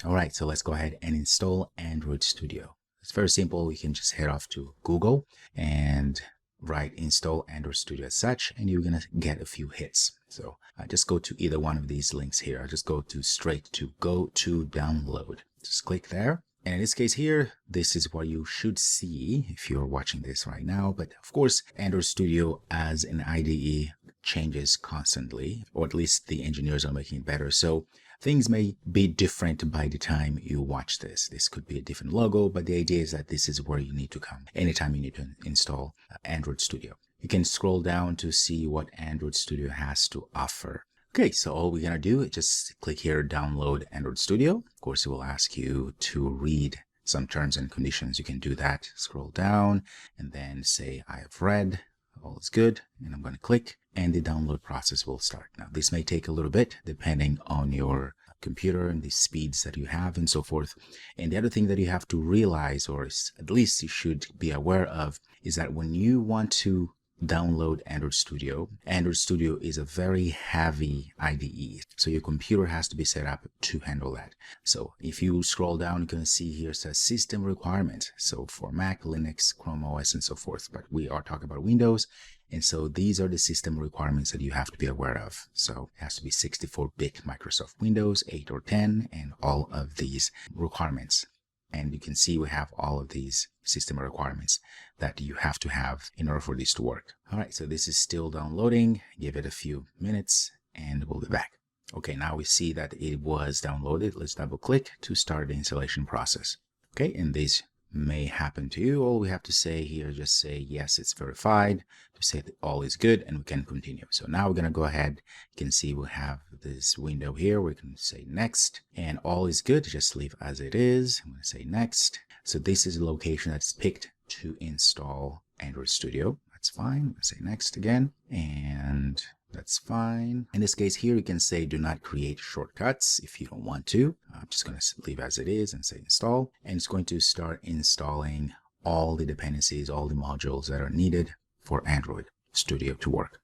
All right, so let's go ahead and install Android Studio. It's very simple. You can just head off to Google and write install Android Studio as such, and you're gonna get a few hits. So just go to either one of these links here. I'll just go to straight to go to download. Just click there. And in this case here, this is what you should see if you're watching this right now. But of course, Android Studio as an IDE changes constantly, or at least the engineers are making it better. So things may be different by the time you watch this. This could be a different logo, but the idea is that this is where you need to come anytime you need to install Android Studio. You can scroll down to see what Android Studio has to offer. Okay, so all we're gonna do is just click here, download Android Studio. Of course, it will ask you to read some terms and conditions. You can do that. Scroll down and then say, I have read. All is good, and I'm going to click, and the download process will start. Now, this may take a little bit depending on your computer and the speeds that you have and so forth. And the other thing that you have to realize, or at least you should be aware of, is that when you want to download Android Studio is a very heavy IDE. So your computer has to be set up to handle that. So if you scroll down, you can see here it says system requirements. So for Mac, Linux, Chrome OS, and so forth. But we are talking about Windows. And so these are the system requirements that you have to be aware of. So it has to be 64-bit Microsoft Windows, 8 or 10, and all of these requirements. And you can see we have all of these system requirements that you have to have in order for this to work. All right, so this is still downloading. Give it a few minutes and we'll be back. Okay, now we see that it was downloaded. Let's double click to start the installation process. Okay, and this may happen to you. All we have to say here, just say, yes, it's verified, to say that all is good, and we can continue. So now we're going to go ahead. You can see we have this window here. We can say next, and all is good. Just leave as it is. I'm going to say next. So this is the location that's picked to install Android Studio. That's fine. I'm going to say next again, and that's fine. In this case here, you can say do not create shortcuts if you don't want to. I'm just going to leave as it is and say install. And it's going to start installing all the dependencies, all the modules that are needed for Android Studio to work.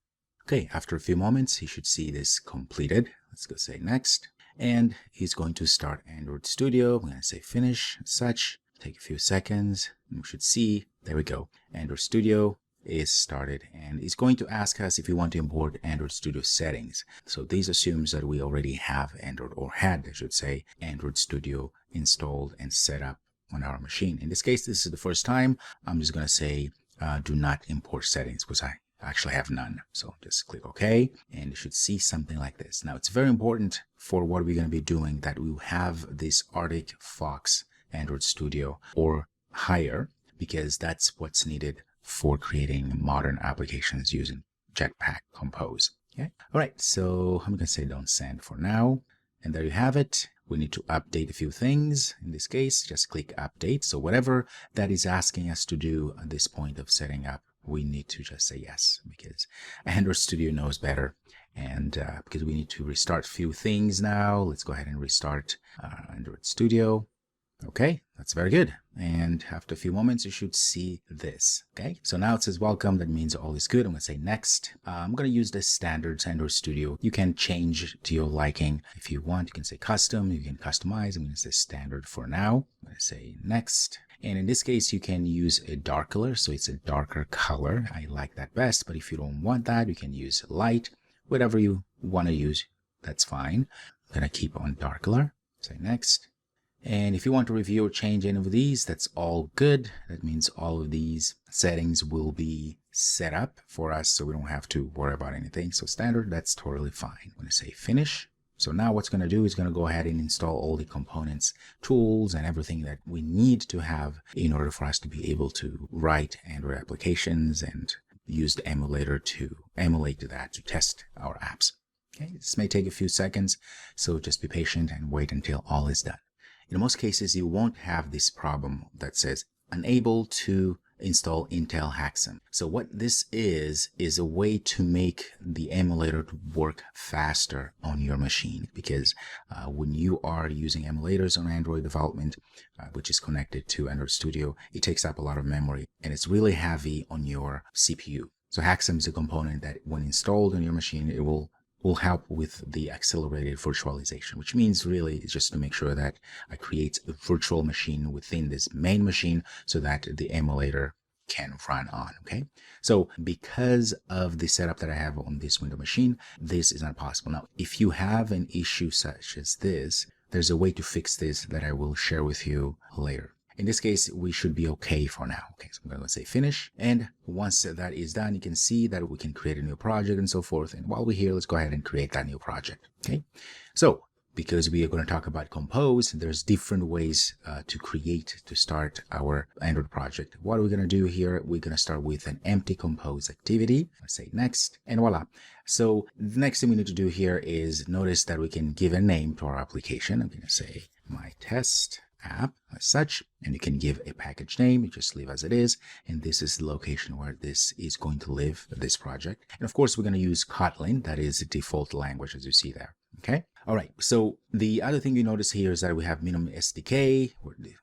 Okay, after a few moments, you should see this completed. Let's go say next. And he's going to start Android Studio. I'm going to say finish as such. Take a few seconds. And we should see, there we go, Android Studio is started, and it's going to ask us if we want to import Android Studio settings. So this assumes that we already have Android, or had, I should say, Android Studio installed and set up on our machine. In this case, this is the first time. I'm just going to say do not import settings because I actually have none. So just click OK, and you should see something like this. Now, it's very important for what we're going to be doing that we have this Arctic Fox Android Studio or higher, because that's what's needed for creating modern applications using Jetpack Compose. Okay. All right. So I'm going to say don't send for now. And there you have it. We need to update a few things. In this case, just click update. So whatever that is asking us to do at this point of setting up, we need to just say yes, because Android Studio knows better. And because we need to restart a few things now, let's go ahead and restart Android Studio. Okay, that's very good. And after a few moments, you should see this. Okay, so now it says welcome. That means all is good. I'm going to say next. I'm going to use the standard Android Studio. You can change to your liking if you want. You can say custom. You can customize. I'm going to say standard for now. I'm going to say next. And in this case, you can use a dark color. So it's a darker color. I like that best. But if you don't want that, you can use light. Whatever you want to use, that's fine. I'm going to keep on dark color. Say next. And if you want to review or change any of these, that's all good. That means all of these settings will be set up for us, so we don't have to worry about anything. So standard, that's totally fine. I'm going to say finish. So now what's going to do is going to go ahead and install all the components, tools, and everything that we need to have in order for us to be able to write Android applications and use the emulator to emulate that to test our apps. Okay, this may take a few seconds, so just be patient and wait until all is done. In most cases, you won't have this problem that says unable to install Intel Haxum. So what this is a way to make the emulator to work faster on your machine, because when you are using emulators on Android development, which is connected to Android Studio, it takes up a lot of memory and it's really heavy on your CPU. So Haxum is a component that when installed on your machine, it will will help with the accelerated virtualization, which means really it's just to make sure that I create a virtual machine within this main machine so that the emulator can run on. Okay, so because of the setup that I have on this Windows machine, this is not possible. Now, if you have an issue such as this, there's a way to fix this that I will share with you later. In this case, we should be okay for now. Okay, so I'm going to say finish. And once that is done, you can see that we can create a new project and so forth. And while we're here, let's go ahead and create that new project. Okay, so because we are going to talk about compose, there's different ways to start our Android project. What are we going to do here? We're going to start with an empty compose activity. Let's say next, and voila. So the next thing we need to do here is notice that we can give a name to our application. I'm going to say my test app as such, and you can give a package name. You just leave as it is, and this is the location where this is going to live, this project. And of course, we're going to use Kotlin. That is the default language, as you see there. Okay. All right. So the other thing you notice here is that we have minimum SDK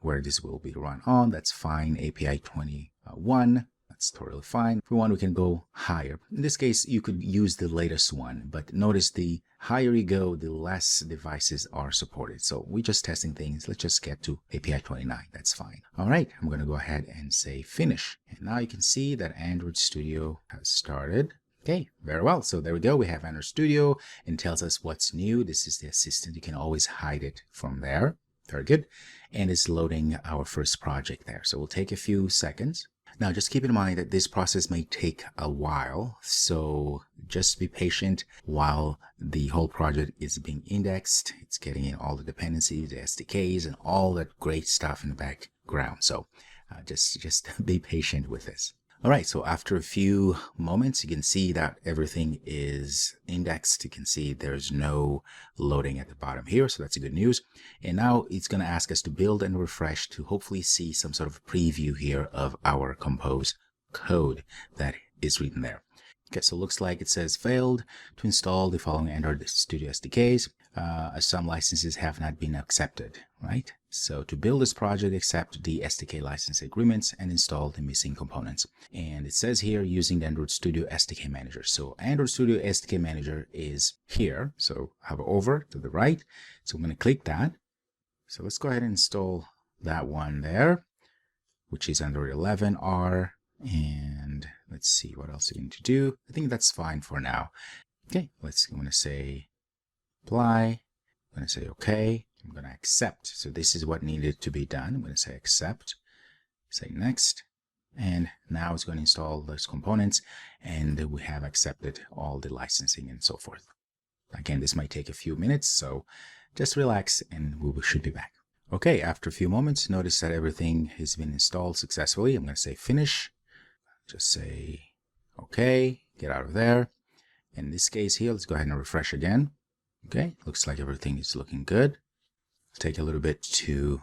where this will be run on. That's fine. API 21. That's totally fine. If we want, we can go higher. In this case, you could use the latest one, but notice the higher you go, the less devices are supported. So we're just testing things. Let's just get to API 29. That's fine. All right. I'm going to go ahead and say finish. And now you can see that Android Studio has started. Okay, very well. So there we go. We have Android Studio and tells us what's new. This is the assistant. You can always hide it from there. Very good. And it's loading our first project there. So we'll take a few seconds. Now, just keep in mind that this process may take a while. So just be patient while the whole project is being indexed. It's getting in all the dependencies, the SDKs, and all that great stuff in the background. So just be patient with this. All right, so after a few moments, you can see that everything is indexed. You can see there's no loading at the bottom here, so that's good news. And now it's going to ask us to build and refresh to hopefully see some sort of preview here of our compose code that is written there. Okay, so it looks like it says failed to install the following Android Studio SDKs. Some licenses have not been accepted, right? So to build this project, accept the SDK license agreements and install the missing components. And it says here using the Android Studio SDK Manager. So Android Studio SDK Manager is here. So hover over to the right. So I'm going to click that. So let's go ahead and install that one there, which is Android 11R. And let's see what else we need to do. I think that's fine for now. Okay, I'm going to say apply. I'm going to say okay. I'm going to accept. So this is what needed to be done. I'm going to say accept, say next, and now it's going to install those components, and we have accepted all the licensing and so forth. Again, this might take a few minutes, so just relax and we should be back. Okay, after a few moments, notice that everything has been installed successfully. I'm going to say finish, just say okay, get out of there. In this case here, let's go ahead and refresh again. Okay, looks like everything is looking good. Take a little bit to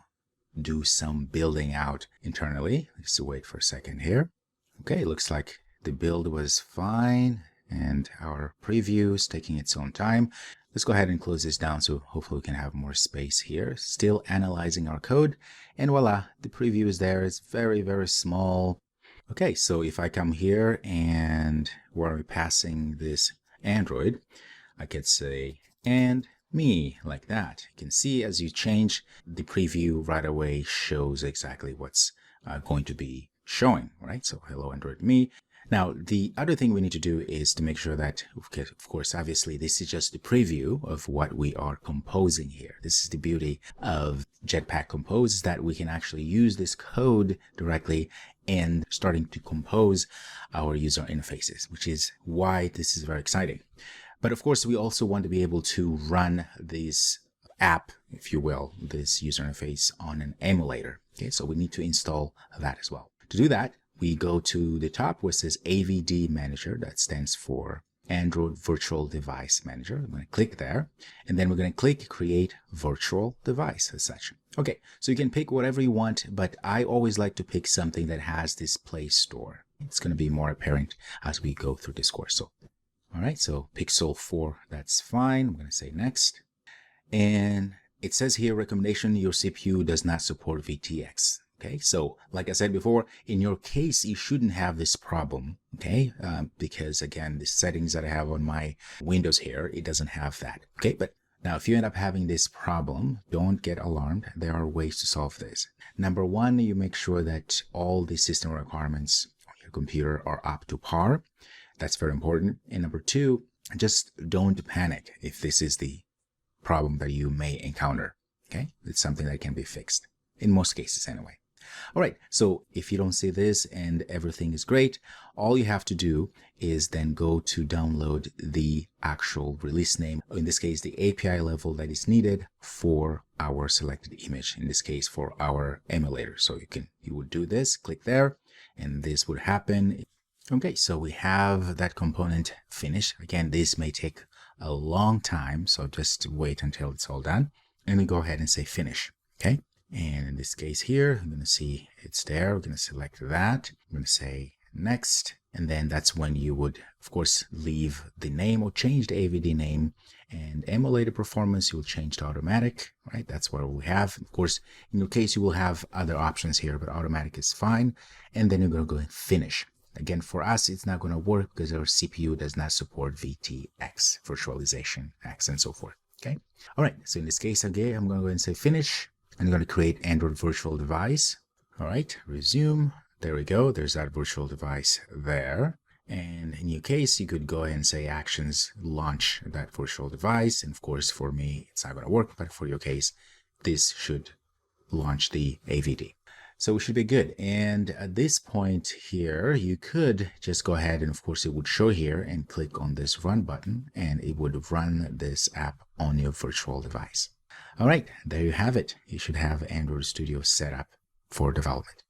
do some building out internally. Just wait for a second here. Okay, looks like the build was fine and our preview is taking its own time. Let's go ahead and close this down so hopefully we can have more space here. Still analyzing our code, and voila, the preview is there. It's very, very small. Okay, so if I come here and we're passing this Android, I could say and me like that. You can see as you change, the preview right away shows exactly what's going to be showing, right? So hello Android me. Now, the other thing we need to do is to make sure that, okay, of course, obviously, this is just the preview of what we are composing here. This is the beauty of Jetpack Compose, is that we can actually use this code directly and starting to compose our user interfaces, which is why this is very exciting. But of course, we also want to be able to run this app, if you will, this user interface on an emulator. Okay, so we need to install that as well. To do that, we go to the top where it says AVD Manager. That stands for Android Virtual Device Manager. I'm going to click there, and then we're going to click Create Virtual Device as such. Okay, so you can pick whatever you want, but I always like to pick something that has this Play Store. It's going to be more apparent as we go through this course. So, all right, so Pixel 4, that's fine. I'm going to say next. And it says here, recommendation, your CPU does not support VTX. Okay, so like I said before, in your case, you shouldn't have this problem, okay? Because again, the settings that I have on my Windows here, it doesn't have that, okay? But now if you end up having this problem, don't get alarmed. There are ways to solve this. Number one, you make sure that all the system requirements on your computer are up to par. That's very important. And number two, just don't panic if this is the problem that you may encounter, okay? It's something that can be fixed, in most cases anyway. All right, so if you don't see this and everything is great, all you have to do is then go to download the actual release name, in this case, the API level that is needed for our selected image, in this case, for our emulator. So you would do this, click there, and this would happen. Okay, so we have that component finished. Again, this may take a long time, so just wait until it's all done. And we go ahead and say finish, okay? And in this case here, I'm going to see it's there. We're going to select that. I'm going to say next. And then that's when you would, of course, leave the name or change the AVD name. And emulator performance, you will change to automatic, right? That's what we have. Of course, in your case, you will have other options here, but automatic is fine. And then you're going to go and finish. Again, for us, it's not going to work because our CPU does not support VTX, virtualization X, and so forth, okay? All right, so in this case, again, I'm going to go and say finish. I'm going to create Android virtual device. All right, resume. There we go. There's that virtual device there. And in your case, you could go ahead and say actions, launch that virtual device. And of course, for me, it's not going to work, but for your case, this should launch the AVD. So we should be good. And at this point here, you could just go ahead and of course it would show here and click on this run button and it would run this app on your virtual device. All right, there you have it. You should have Android Studio set up for development.